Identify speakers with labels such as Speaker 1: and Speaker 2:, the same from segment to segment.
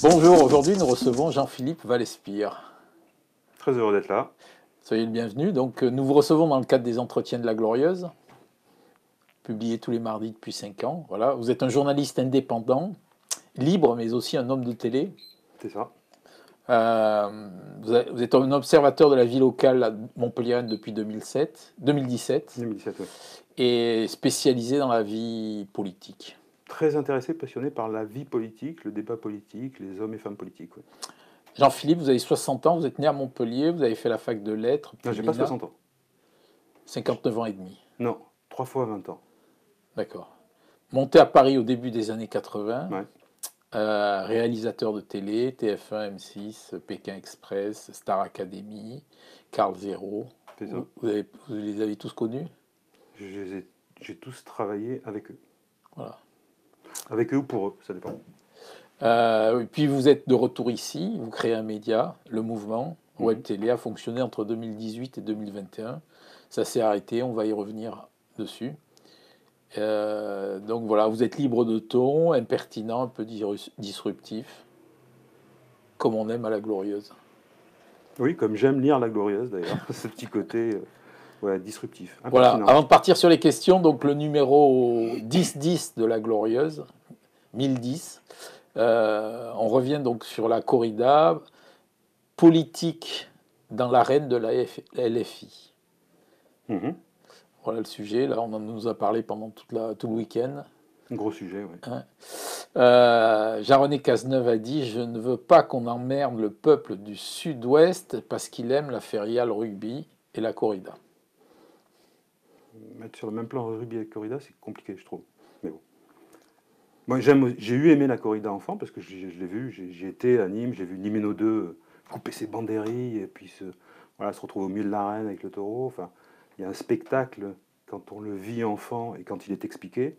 Speaker 1: Bonjour, aujourd'hui nous recevons Jean-Philippe Vallespire.
Speaker 2: Très heureux d'être là.
Speaker 1: Soyez le bienvenu. Donc, nous vous recevons dans le cadre des Entretiens de la Glorieuse, publiés tous les mardis depuis 5 ans. Voilà. Vous êtes un journaliste indépendant, libre, mais aussi un homme de télé.
Speaker 2: C'est ça.
Speaker 1: Vous êtes un observateur de la vie locale à Montpellier depuis 2017
Speaker 2: 2017, oui.
Speaker 1: et spécialisé dans la vie politique.
Speaker 2: Très intéressé, passionné par la vie politique, le débat politique, les hommes et femmes politiques. Oui.
Speaker 1: Jean-Philippe, vous avez 60 ans, vous êtes né à Montpellier, vous avez fait la fac de lettres,
Speaker 2: Non,
Speaker 1: puis
Speaker 2: j'ai pas
Speaker 1: l'ENA,
Speaker 2: 60 ans.
Speaker 1: 59 ans et demi.
Speaker 2: Non, 3 fois 20 ans.
Speaker 1: D'accord. Monté à Paris au début des années 80,
Speaker 2: Ouais,
Speaker 1: réalisateur de télé, TF1, M6, Pékin Express, Star Academy, Carl Zero.
Speaker 2: c'est ça.
Speaker 1: Vous les avez tous connus?
Speaker 2: J'ai tous travaillé avec eux.
Speaker 1: Voilà.
Speaker 2: Avec eux ou pour eux, ça dépend.
Speaker 1: Et puis vous êtes de retour ici, vous créez un média, Le Mouvement, Web Télé, a fonctionné entre 2018 et 2021. Ça s'est arrêté, on va y revenir dessus. Donc voilà, vous êtes libre de ton, impertinent, un peu disruptif, comme on aime à la Glorieuse.
Speaker 2: Oui, comme j'aime lire La Glorieuse d'ailleurs, ce petit côté ouais, disruptif,
Speaker 1: Voilà,
Speaker 2: impertinent.
Speaker 1: avant de partir sur les questions, donc le numéro 10-10 de la Glorieuse, 1010, on revient donc sur la corrida politique dans l'arène de la LFI.
Speaker 2: Mhm.
Speaker 1: Voilà le sujet, là on en nous a parlé pendant tout le week-end.
Speaker 2: Un gros sujet, oui.
Speaker 1: Hein. Jean-René Cazeneuve a dit « Je ne veux pas qu'on emmerde le peuple du Sud-Ouest parce qu'il aime la feria, le rugby et la corrida. »
Speaker 2: Mettre sur le même plan rugby et corrida, c'est compliqué, je trouve. Mais bon. Moi, j'ai aimé la corrida enfant parce que je l'ai vu. J'ai été à Nîmes, j'ai vu Nimeno 2 couper ses banderilles et puis voilà, se retrouver au milieu de l'arène avec le taureau. Enfin, il y a un spectacle quand on le vit enfant et quand il est expliqué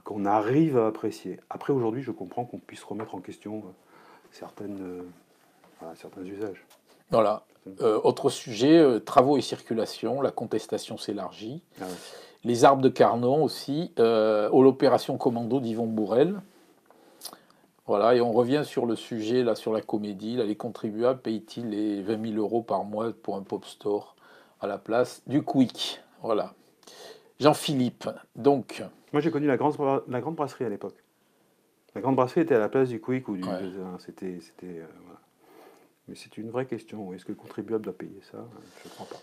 Speaker 2: qu'on arrive à apprécier. Après, aujourd'hui, je comprends qu'on puisse remettre en question certains usages.
Speaker 1: Voilà. Autre sujet, travaux et circulation, la contestation s'élargit.
Speaker 2: Ah ouais.
Speaker 1: Les arbres de Carnon aussi, l'opération commando d'Yvon Bourrel. Voilà, et on revient sur le sujet, là, sur la comédie. Là, les contribuables payent-ils les 20 000 euros par mois pour un pop store à la place du Quick? Voilà. Jean-Philippe, donc.
Speaker 2: Moi, j'ai connu la grande brasserie à l'époque. La grande brasserie était à la place du Quick ou du.
Speaker 1: Ouais.
Speaker 2: C'était voilà. Mais c'est une vraie question. Est-ce que le contribuable doit payer ça? Je ne crois pas.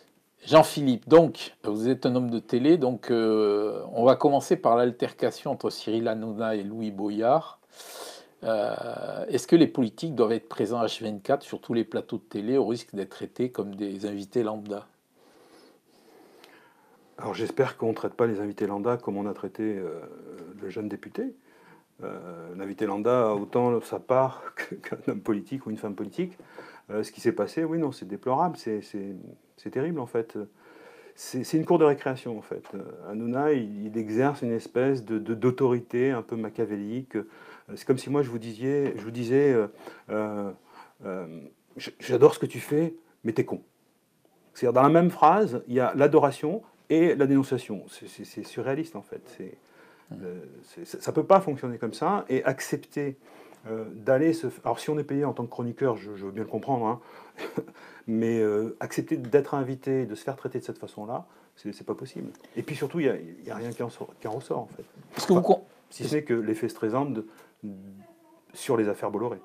Speaker 1: Jean-Philippe, donc, vous êtes un homme de télé, donc on va commencer par l'altercation entre Cyril Hanouna et Louis Boyard. Est-ce que les politiques doivent être présents H24 sur tous les plateaux de télé au risque d'être traités comme des invités lambda?
Speaker 2: Alors j'espère qu'on ne traite pas les invités lambda comme on a traité le jeune député. L'invité lambda a autant sa part qu'un homme politique ou une femme politique. Ce qui s'est passé, oui, non, c'est déplorable, c'est terrible en fait. C'est une cour de récréation en fait. Hanouna, il exerce une espèce d'autorité un peu machiavélique. C'est comme si moi je vous disais, j'adore ce que tu fais, mais t'es con. C'est-à-dire dans la même phrase, il y a l'adoration et la dénonciation. C'est surréaliste en fait. Ça ne peut pas fonctionner comme ça. Et accepter d'aller se... Alors si on est payé en tant que chroniqueur, je veux bien le comprendre, hein, mais accepter d'être invité, de se faire traiter de cette façon-là, c'est pas possible. Et puis surtout, il n'y a rien qui en ressort en fait.
Speaker 1: Est-ce que
Speaker 2: Si ce n'est que l'effet stressant sur les affaires Bolloré.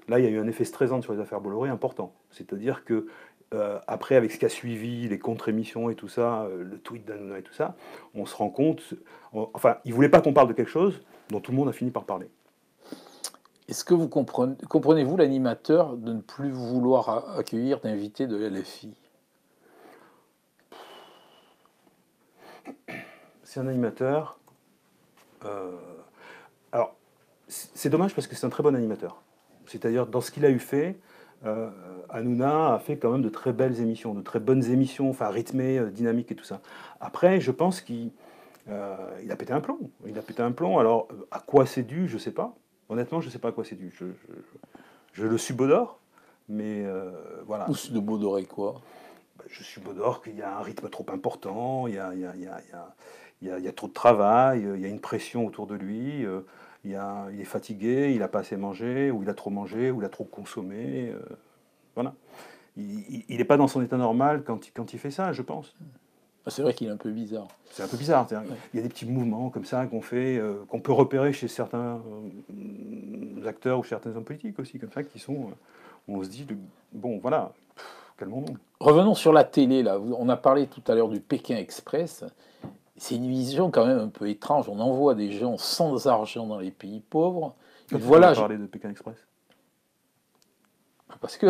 Speaker 2: Là, il y a eu un effet stressant sur les affaires Bolloré important. C'est-à-dire que après, avec ce qui a suivi, les contre-émissions et tout ça, le tweet d'Hanouna et tout ça, on se rend compte... Enfin, il ne voulait pas qu'on parle de quelque chose dont tout le monde a fini par parler.
Speaker 1: Est-ce que vous comprenez-vous l'animateur de ne plus vouloir accueillir d'invités de LFI?
Speaker 2: C'est un animateur... alors, c'est dommage parce que c'est un très bon animateur. C'est-à-dire, dans ce qu'il a eu fait... Hanouna a fait quand même de très belles émissions, de très bonnes émissions, enfin rythmées, dynamiques et tout ça. Après, je pense qu'il a pété un plomb. Il a pété un plomb. Alors, à quoi c'est dû, je ne sais pas. Honnêtement, je ne sais pas à quoi c'est dû. Je le subodore, mais voilà.
Speaker 1: Ou de Baudoré, quoi?
Speaker 2: Je subodore qu'il y a un rythme trop important, il y a trop de travail, il y a une pression autour de lui. il est fatigué, il n'a pas assez mangé, ou il a trop mangé, ou il a trop consommé. Voilà. Il n'est pas dans son état normal quand il fait ça, je pense.
Speaker 1: C'est vrai qu'il est un peu bizarre.
Speaker 2: C'est un peu bizarre.
Speaker 1: Ouais.
Speaker 2: Il y a des petits mouvements comme ça qu'on fait, qu'on peut repérer chez certains acteurs ou certains hommes politiques aussi, comme ça, qui sont. On se dit, bon, voilà, calmons-nous.
Speaker 1: Revenons sur la télé, là. On a parlé tout à l'heure du Pékin Express. C'est une vision quand même un peu étrange. On envoie des gens sans argent dans les pays pauvres.
Speaker 2: Quand
Speaker 1: Voilà,
Speaker 2: tu as parlé de Pékin Express.
Speaker 1: parce que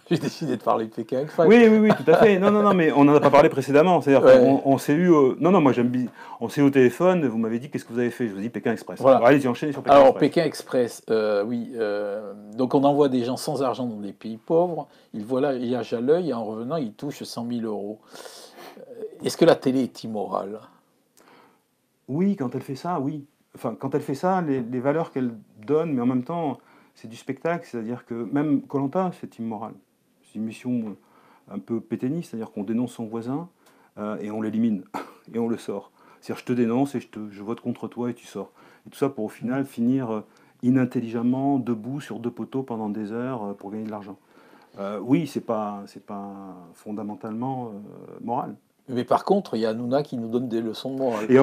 Speaker 1: j'ai décidé de parler de Pékin Express.
Speaker 2: Oui, tout à fait. Non, mais on n'en a pas parlé précédemment. C'est-à-dire qu'on s'est eu. Non, moi j'aime bien. On s'est eu au téléphone, vous m'avez dit qu'est-ce que vous avez fait. Je vous ai dit Pékin Express.
Speaker 1: Voilà.
Speaker 2: Alors, allez-y, enchaînez sur Pékin
Speaker 1: Alors,
Speaker 2: Express.
Speaker 1: Pékin Express, oui. Donc, on envoie des gens sans argent dans des pays pauvres. Ils voyagent à l'œil et en revenant, ils touchent 100 000 euros. Est-ce que la télé est immorale?
Speaker 2: Oui, quand elle fait ça, oui. Enfin, quand elle fait ça, les valeurs qu'elle donne, mais en même temps, c'est du spectacle. C'est-à-dire que même koh c'est immoral. C'est une mission un peu pétainiste, c'est-à-dire qu'on dénonce son voisin et on l'élimine et on le sort. C'est-à-dire je te dénonce et je vote contre toi et tu sors. Et tout ça pour au final finir inintelligemment debout sur 2 poteaux pendant des heures pour gagner de l'argent. Oui, c'est pas fondamentalement moral.
Speaker 1: Mais par contre, il y a Hanouna qui nous donne des leçons de morale.
Speaker 2: Et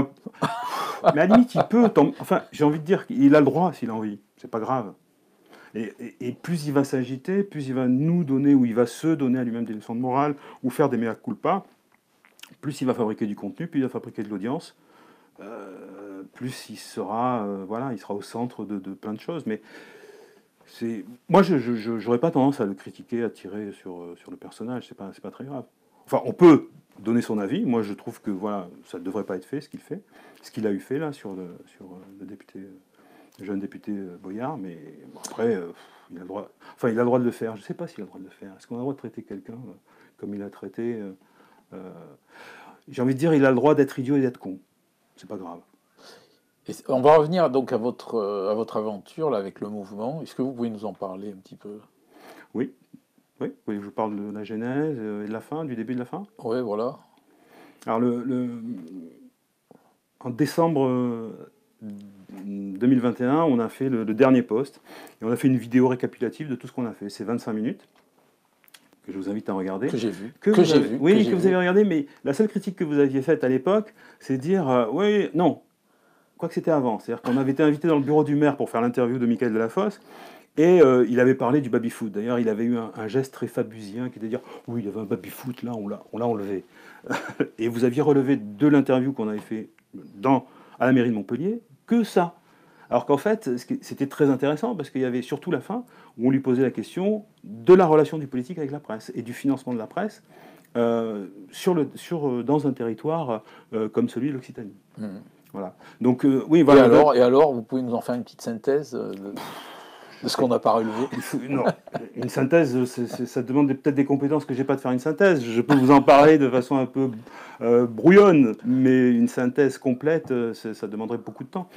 Speaker 2: mais à la limite, il peut. Enfin, j'ai envie de dire qu'il a le droit s'il a envie. C'est pas grave. Et plus il va s'agiter, plus il va nous donner, ou il va se donner à lui-même des leçons de morale, ou faire des mea culpa, plus il va fabriquer du contenu, plus il va fabriquer de l'audience, plus il sera, voilà, il sera au centre de plein de choses. Mais moi, je n'aurais pas tendance à le critiquer, à tirer sur le personnage. C'est pas très grave. Enfin, on peut donner son avis. Moi, je trouve que voilà, ça ne devrait pas être fait, ce qu'il fait, ce qu'il a eu fait là sur le député. Jeune député Boyard, mais bon, après, il a le droit. Enfin, il a le droit de le faire. Je ne sais pas s'il a le droit de le faire. Est-ce qu'on a le droit de traiter quelqu'un comme il a traité j'ai envie de dire, il a le droit d'être idiot et d'être con. C'est pas grave.
Speaker 1: Et on va revenir donc à votre aventure là, avec le mouvement. Est-ce que vous pouvez nous en parler un petit peu?
Speaker 2: Oui. Vous voulez que je vous parle de la genèse et de la fin, du début de la fin?
Speaker 1: Oui, voilà.
Speaker 2: Alors, en décembre 2021, on a fait le dernier post et on a fait une vidéo récapitulative de tout ce qu'on a fait. C'est 25 minutes que je vous invite à regarder.
Speaker 1: Que j'ai vu.
Speaker 2: Que vous avez regardé, mais la seule critique que vous aviez faite à l'époque, c'est de dire oui, non, quoi que c'était avant. C'est-à-dire qu'on avait été invité dans le bureau du maire pour faire l'interview de Michael Delafosse et il avait parlé du baby-foot. D'ailleurs, il avait eu un geste très fabusien qui était de dire oui, il y avait un baby-foot, là, on l'a enlevé. Et vous aviez relevé de l'interview qu'on avait fait à la mairie de Montpellier que ça. Alors qu'en fait, c'était très intéressant parce qu'il y avait surtout la fin où on lui posait la question de la relation du politique avec la presse et du financement de la presse dans un territoire comme celui de l'Occitanie. Mmh. Voilà. Donc, oui, voilà.
Speaker 1: Et alors, vous pouvez nous en faire une petite synthèse de ce qu'on n'a pas relevé?
Speaker 2: Non, une synthèse, ça demande peut-être des compétences que j'ai pas de faire une synthèse. Je peux vous en parler de façon un peu brouillonne, mais une synthèse complète, ça demanderait beaucoup de temps.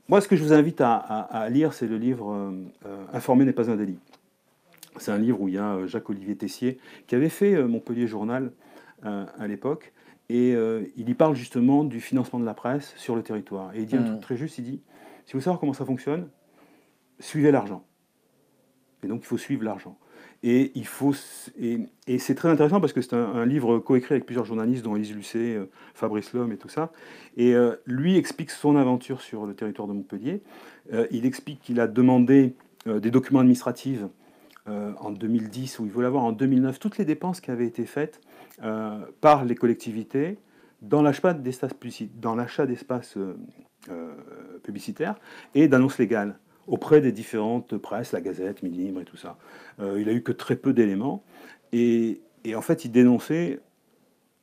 Speaker 2: Moi, ce que je vous invite à lire, c'est le livre Informer n'est pas un délit. C'est un livre où il y a Jacques-Olivier Tessier, qui avait fait Montpellier Journal à l'époque, et il y parle justement du financement de la presse sur le territoire. Et il dit un truc très juste, il dit si vous voulez savoir comment ça fonctionne, suivez l'argent. Et donc il faut suivre l'argent. Et c'est très intéressant parce que c'est un livre coécrit avec plusieurs journalistes, dont Élise Lucet, Fabrice Lhomme et tout ça. Et lui explique son aventure sur le territoire de Montpellier. Il explique qu'il a demandé des documents administratifs en 2010, où il voulait avoir en 2009 toutes les dépenses qui avaient été faites par les collectivités dans l'achat d'espaces publicitaires et d'annonces légales auprès des différentes presses, la Gazette, Midi Libre et tout ça. Il a eu que très peu d'éléments et en fait il dénonçait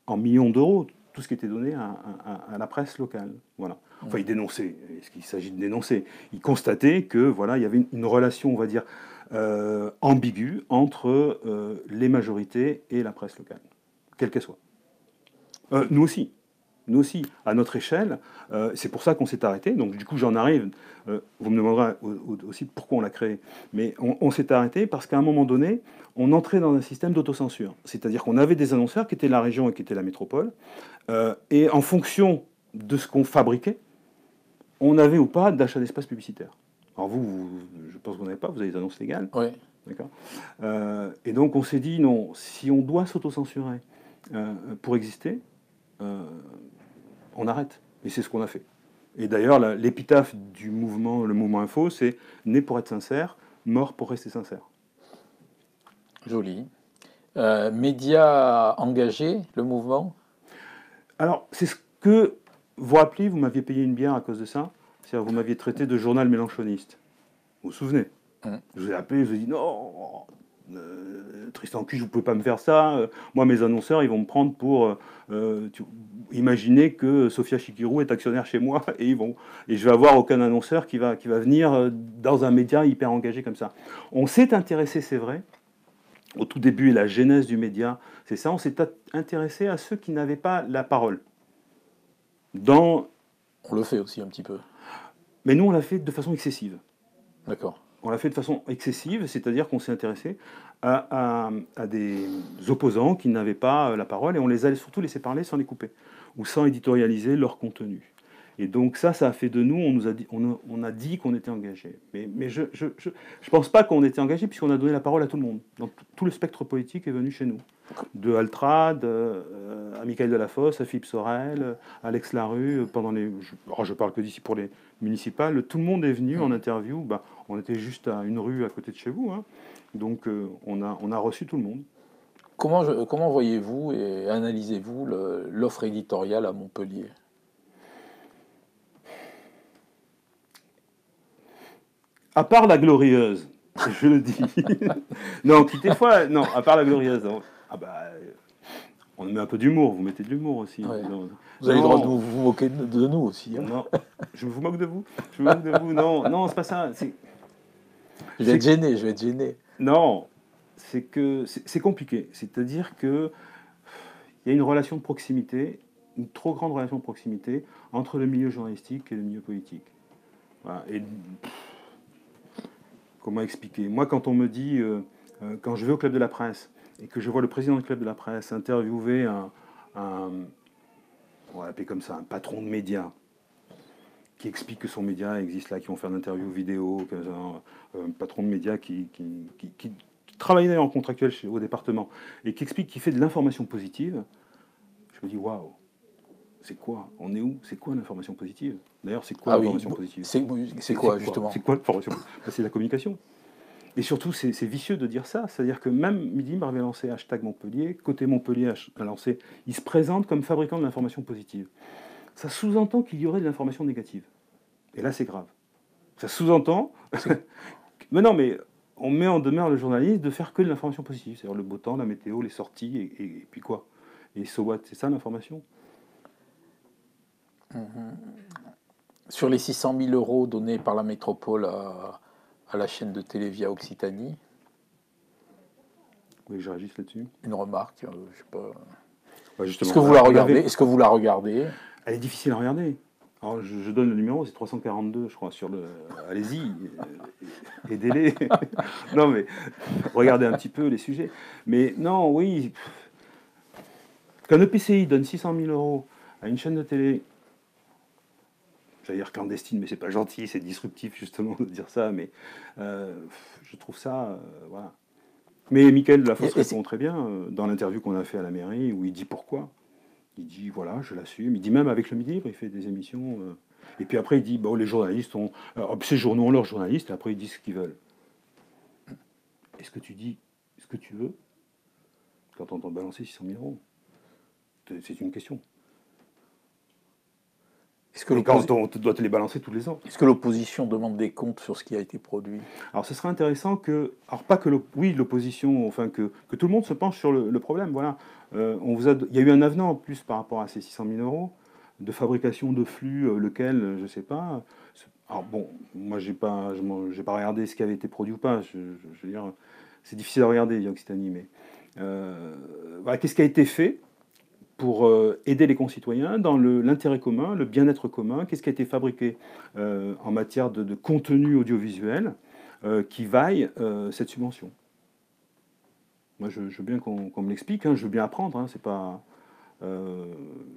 Speaker 2: en millions d'euros tout ce qui était donné à la presse locale. Voilà. Enfin, il dénonçait, est-ce qu'il s'agit de dénoncer? Il constatait que voilà, il y avait une relation, on va dire, ambiguë entre les majorités et la presse locale, quelle qu'elle soit. Nous aussi, à notre échelle, c'est pour ça qu'on s'est arrêté. Donc du coup, j'en arrive, vous me demanderez aussi pourquoi on l'a créé, mais on s'est arrêté parce qu'à un moment donné, on entrait dans un système d'autocensure. C'est-à-dire qu'on avait des annonceurs qui étaient la région et qui étaient la métropole, et en fonction de ce qu'on fabriquait, on avait ou pas d'achat d'espace publicitaire. Alors je pense que vous n'avez pas, vous avez des annonces légales.
Speaker 1: Oui.
Speaker 2: D'accord. Et donc on s'est dit, non, si on doit s'autocensurer pour exister, on arrête. Et c'est ce qu'on a fait. Et d'ailleurs, l'épitaphe du mouvement, le mouvement info, c'est né pour être sincère, mort pour rester sincère.
Speaker 1: Joli. Médias engagés, le mouvement?
Speaker 2: Alors, c'est ce que vous rappelez, vous m'aviez payé une bière à cause de ça. C'est-à-dire, vous m'aviez traité de journal mélanchoniste. Vous vous souvenez? Je vous ai appelé, je vous ai dit non, Tristan Cus, vous ne pouvez pas me faire ça. Moi, mes annonceurs, ils vont me prendre pour. Imaginez que Sophia Chikirou est actionnaire chez moi et je vais avoir aucun annonceur qui va venir dans un média hyper engagé comme ça. On s'est intéressé, c'est vrai, au tout début, la genèse du média, c'est ça, on s'est intéressé à ceux qui n'avaient pas la parole.
Speaker 1: On le fait aussi un petit peu.
Speaker 2: Mais nous, on l'a fait de façon excessive.
Speaker 1: D'accord.
Speaker 2: On l'a fait de façon excessive, c'est-à-dire qu'on s'est intéressé à des opposants qui n'avaient pas la parole et on les a surtout laissés parler sans les couper ou sans éditorialiser leur contenu. Et donc ça a fait de nous, on a dit qu'on était engagés. Mais je pense pas qu'on était engagés puisqu'on a donné la parole à tout le monde. Donc tout le spectre politique est venu chez nous. De Altrad, à Michael Delafosse, à Philippe Sorel, à Alex Larue, je parle que d'ici pour les municipales, tout le monde est venu en interview. On était juste à une rue à côté de chez vous, hein. Donc on a reçu tout le monde.
Speaker 1: Comment voyez-vous et analysez-vous l'offre éditoriale à Montpellier?
Speaker 2: À part la glorieuse, je le dis. Non, des fois, non, à part la glorieuse. On met un peu d'humour, vous mettez de l'humour aussi.
Speaker 1: Ouais.
Speaker 2: Non,
Speaker 1: vous avez le droit de vous moquer de nous aussi. Hein.
Speaker 2: Non, je vous moque de vous. Je me moque de vous. Non, c'est pas ça.
Speaker 1: Je vais être gêné.
Speaker 2: Non, c'est que c'est compliqué. C'est-à-dire que il y a une relation de proximité, une trop grande relation de proximité entre le milieu journalistique et le milieu politique. Voilà. Et comment expliquer? Moi, quand on me dit, quand je vais au Club de la Presse et que je vois le président du Club de la Presse interviewer on va l'appeler comme ça, un patron de médias, qui explique que son média existe là, qui vont faire une interview vidéo, un patron de médias qui travaille d'ailleurs en contractuel au département, et qui explique qu'il fait de l'information positive, je me dis, waouh, c'est quoi? On est où? C'est quoi l'information positive? D'ailleurs, c'est quoi l'information positive?
Speaker 1: C'est quoi, justement?
Speaker 2: C'est quoi l'information positive? C'est la communication. Et surtout, c'est vicieux de dire ça. C'est-à-dire que même Midi m'avait lancé hashtag Montpellier, côté Montpellier a lancé, il se présente comme fabricant de l'information positive. Ça sous-entend qu'il y aurait de l'information négative. Et là, c'est grave. Ça sous-entend... mais non, mais on met en demeure le journaliste de faire que de l'information positive. C'est-à-dire le beau temps, la météo, les sorties, et puis quoi? Et so what? C'est ça l'information?
Speaker 1: Sur les 600 000 euros donnés par la métropole à la chaîne de télé Via Occitanie.
Speaker 2: Oui, je réagisse là-dessus.
Speaker 1: Une remarque, je sais pas.
Speaker 2: Ouais,
Speaker 1: Est-ce que vous la regardez? Est-ce que vous la regardez?
Speaker 2: Elle est difficile à regarder. Alors, je donne le numéro, c'est 342, je crois, sur le... Allez-y, aidez-les. Non, mais regardez un petit peu les sujets. Mais non, oui. Qu'un EPCI donne 600 000 euros à une chaîne de télé, j'allais dire clandestine, mais c'est pas gentil, c'est disruptif justement de dire ça, mais je trouve ça... voilà. Mais Michael Delafosse répond très bien dans l'interview qu'on a fait à la mairie, où il dit pourquoi. Il dit, voilà, je l'assume. Il dit même avec le Midi Libre, il fait des émissions. Et puis après, il dit, bon, les journalistes ont... ces journaux ont leurs journalistes, et après, ils disent ce qu'ils veulent. Est-ce que tu dis ce que tu veux quand on t'entend balancer 600 000 euros? C'est une question. Est-ce que quand on doit te les balancer tous les ans?
Speaker 1: Est-ce que l'opposition demande des comptes sur ce qui a été produit?
Speaker 2: Alors, ce serait intéressant que... Alors, pas que l'opposition, enfin, que tout le monde se penche sur le problème, voilà. Il y a eu un avenant en plus par rapport à ces 600 000 euros de fabrication de flux, lequel, je ne sais pas. Alors bon, moi j'ai pas regardé ce qui avait été produit ou pas. Je veux dire, c'est difficile à regarder via Occitanie, mais voilà, qu'est-ce qui a été fait pour aider les concitoyens dans l'intérêt commun, le bien-être commun? Qu'est-ce qui a été fabriqué en matière de contenu audiovisuel qui vaille cette subvention? Moi, je veux bien qu'on me l'explique, hein, je veux bien apprendre, hein, c'est pas...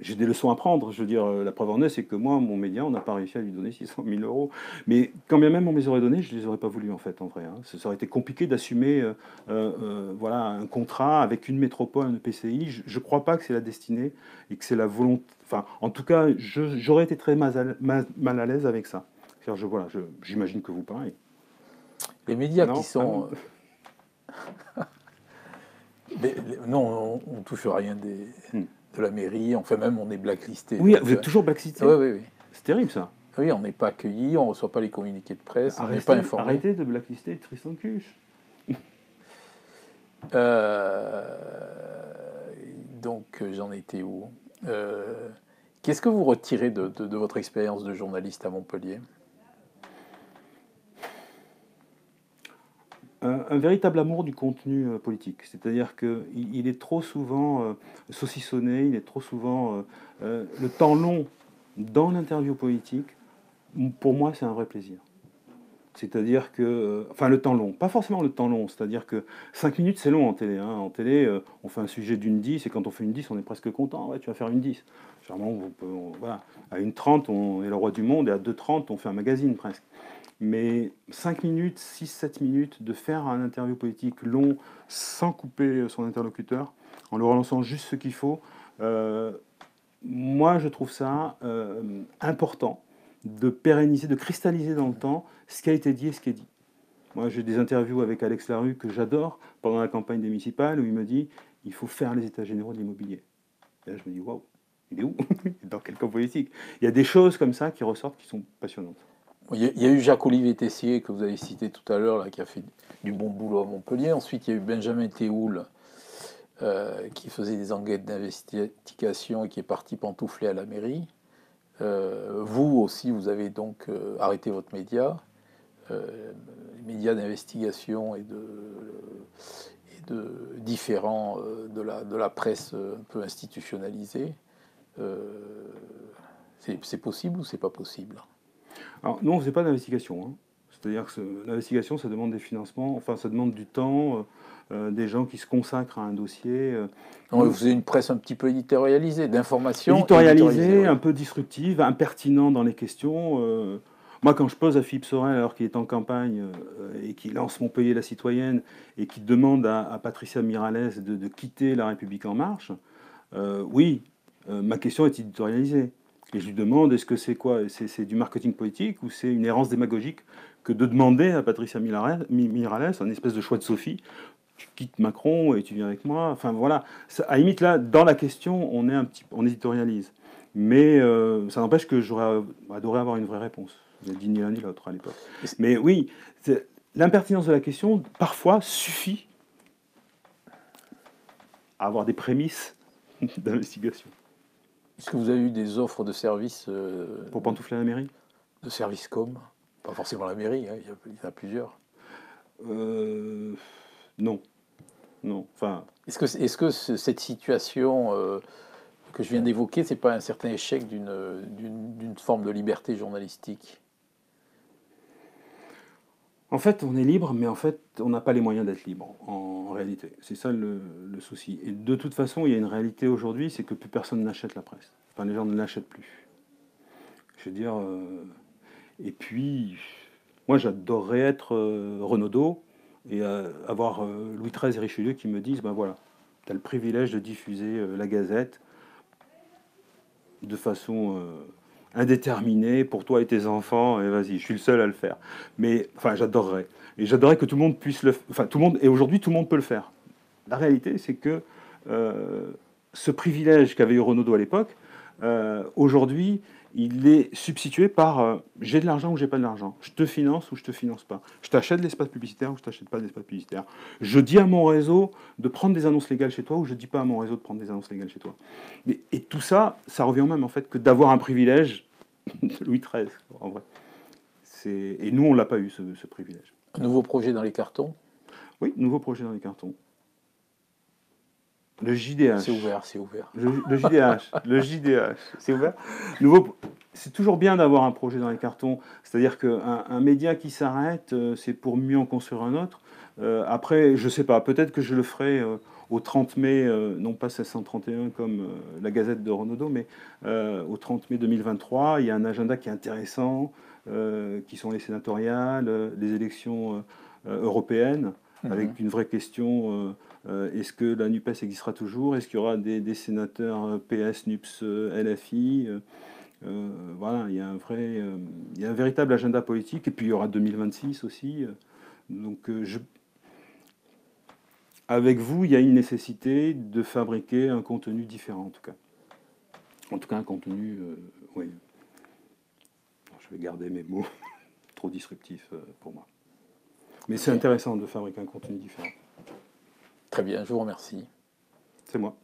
Speaker 2: J'ai des leçons à prendre. Je veux dire, la preuve en est, c'est que moi, mon média, on n'a pas réussi à lui donner 600 000 euros. Mais quand bien même on me les aurait donnés, je ne les aurais pas voulu, en fait, en vrai. Hein. Ça aurait été compliqué d'assumer voilà, un contrat avec une métropole, un EPCI. Je ne crois pas que c'est la destinée et que c'est la volonté. Enfin, en tout cas, j'aurais été très mal à l'aise avec ça. Voilà, j'imagine que vous pareil.
Speaker 1: Les médias qui
Speaker 2: Non,
Speaker 1: sont... non, on ne touche rien de la mairie. Enfin, même, on est blacklisté.
Speaker 2: Oui,
Speaker 1: donc,
Speaker 2: vous êtes toujours blacklisté.
Speaker 1: Oui, oui, oui.
Speaker 2: C'est terrible, ça.
Speaker 1: Oui, on n'est pas accueilli, on ne reçoit pas les communiqués de presse, on n'est pas informé.
Speaker 2: Arrêtez de blacklister Tristan Cuche.
Speaker 1: Donc, j'en étais où? Qu'est-ce que vous retirez de votre expérience de journaliste à Montpellier?
Speaker 2: Un véritable amour du contenu politique. C'est-à-dire qu'il est trop souvent saucissonné, il est trop souvent... le temps long dans l'interview politique, pour moi, c'est un vrai plaisir. C'est-à-dire que... enfin, le temps long. Pas forcément le temps long. C'est-à-dire que 5 minutes, c'est long en télé. Hein. En télé, on fait un sujet d'une 10, et quand on fait une 10, on est presque content. Ouais, tu vas faire une 10. Généralement, voilà. À une 30, on est le roi du monde, et à 2:30, on fait un magazine presque. Mais 5 minutes, 6-7 minutes, de faire un interview politique long, sans couper son interlocuteur, en le relançant juste ce qu'il faut, moi, je trouve ça important de pérenniser, de cristalliser dans le temps ce qui a été dit et ce qui est dit. Moi, j'ai des interviews avec Alex Larue que j'adore pendant la campagne des municipales où il me dit il faut faire les états généraux de l'immobilier. Et là, je me dis waouh, il est où? Dans quel camp politique? Il y a des choses comme ça qui ressortent qui sont passionnantes.
Speaker 1: Il y a eu Jacques-Olivier Tessier, que vous avez cité tout à l'heure, qui a fait du bon boulot à Montpellier. Ensuite, il y a eu Benjamin Théoul, qui faisait des enquêtes d'investigation et qui est parti pantoufler à la mairie. Vous aussi, vous avez donc arrêté votre média, les médias d'investigation et de différents de la presse un peu institutionnalisée. C'est possible ou c'est pas possible?
Speaker 2: Alors, nous, on ne faisait pas d'investigation. Hein. C'est-à-dire que l'investigation, ça demande des financements, enfin, ça demande du temps, des gens qui se consacrent à un dossier.
Speaker 1: Non, vous faisiez une presse un petit peu éditorialisée, d'information.
Speaker 2: Éditorialisée, un peu disruptive, impertinent dans les questions. Moi, quand je pose à Philippe Sorel, alors qu'il est en campagne et qu'il lance Montpellier la citoyenne et qu'il demande à Patricia Miralles de quitter La République En Marche, oui, ma question est éditorialisée. Et je lui demande, est-ce que c'est quoi? C'est du marketing politique ou c'est une errance démagogique que de demander à Patricia Miralles, un espèce de choix de Sophie, tu quittes Macron et tu viens avec moi. Enfin voilà, à la limite là, dans la question, on éditorialise. Mais ça n'empêche que j'aurais adoré avoir une vraie réponse. Je n'ai dit ni l'un ni l'autre à l'époque. Mais oui, l'impertinence de la question, parfois, suffit à avoir des prémices d'investigation.
Speaker 1: Est-ce que vous avez eu des offres de services
Speaker 2: pour pantoufler à la mairie?
Speaker 1: De services com? Pas forcément la mairie, hein, il y en a plusieurs.
Speaker 2: Non. Non. Enfin...
Speaker 1: Est-ce que cette situation que je viens d'évoquer, c'est pas un certain échec d'une forme de liberté journalistique?
Speaker 2: En fait, on est libre, mais en fait, on n'a pas les moyens d'être libre, en réalité. C'est ça le souci. Et de toute façon, il y a une réalité aujourd'hui, c'est que plus personne n'achète la presse. Enfin, les gens ne l'achètent plus. Je veux dire... Et puis, moi, j'adorerais être Renaudot et avoir Louis XIII et Richelieu qui me disent, ben voilà, tu as le privilège de diffuser la Gazette de façon... indéterminé pour toi et tes enfants, et vas-y, je suis le seul à le faire. Mais, enfin, j'adorerais. Et j'adorerais que tout le monde puisse le faire. Enfin, tout le monde, et aujourd'hui, tout le monde peut le faire. La réalité, c'est que ce privilège qu'avait eu Renaudot à l'époque, aujourd'hui, il est substitué par j'ai de l'argent ou j'ai pas de l'argent. Je te finance ou je te finance pas. Je t'achète de l'espace publicitaire ou je t'achète pas de l'espace publicitaire. Je dis à mon réseau de prendre des annonces légales chez toi ou je dis pas à mon réseau de prendre des annonces légales chez toi. Et tout ça, ça revient au même en fait que d'avoir un privilège de Louis XIII, en vrai. Et nous, on l'a pas eu ce privilège.
Speaker 1: Un nouveau projet dans les cartons?
Speaker 2: Oui, nouveau projet dans les cartons. Le JDH.
Speaker 1: C'est ouvert, c'est ouvert.
Speaker 2: Le JDH. Le JDH. C'est ouvert. C'est toujours bien d'avoir un projet dans les cartons. C'est-à-dire qu'un média qui s'arrête, c'est pour mieux en construire un autre. Après, je sais pas, peut-être que je le ferai au 30 mai, non pas 1631 comme la Gazette de Renaudot, mais au 30 mai 2023, il y a un agenda qui est intéressant, qui sont les sénatoriales, les élections européennes, avec une vraie question, est-ce que la NUPES existera toujours? Est-ce qu'il y aura des sénateurs PS, NUPS, LFI? Voilà, il y a un véritable agenda politique, et puis il y aura 2026 aussi. Donc, avec vous, il y a une nécessité de fabriquer un contenu différent, en tout cas. En tout cas, un contenu, oui. Je vais garder mes mots, trop disruptifs pour moi. Mais c'est
Speaker 1: Bien.
Speaker 2: intéressant de fabriquer un contenu différent.
Speaker 1: Très bien, je vous remercie.
Speaker 2: C'est moi.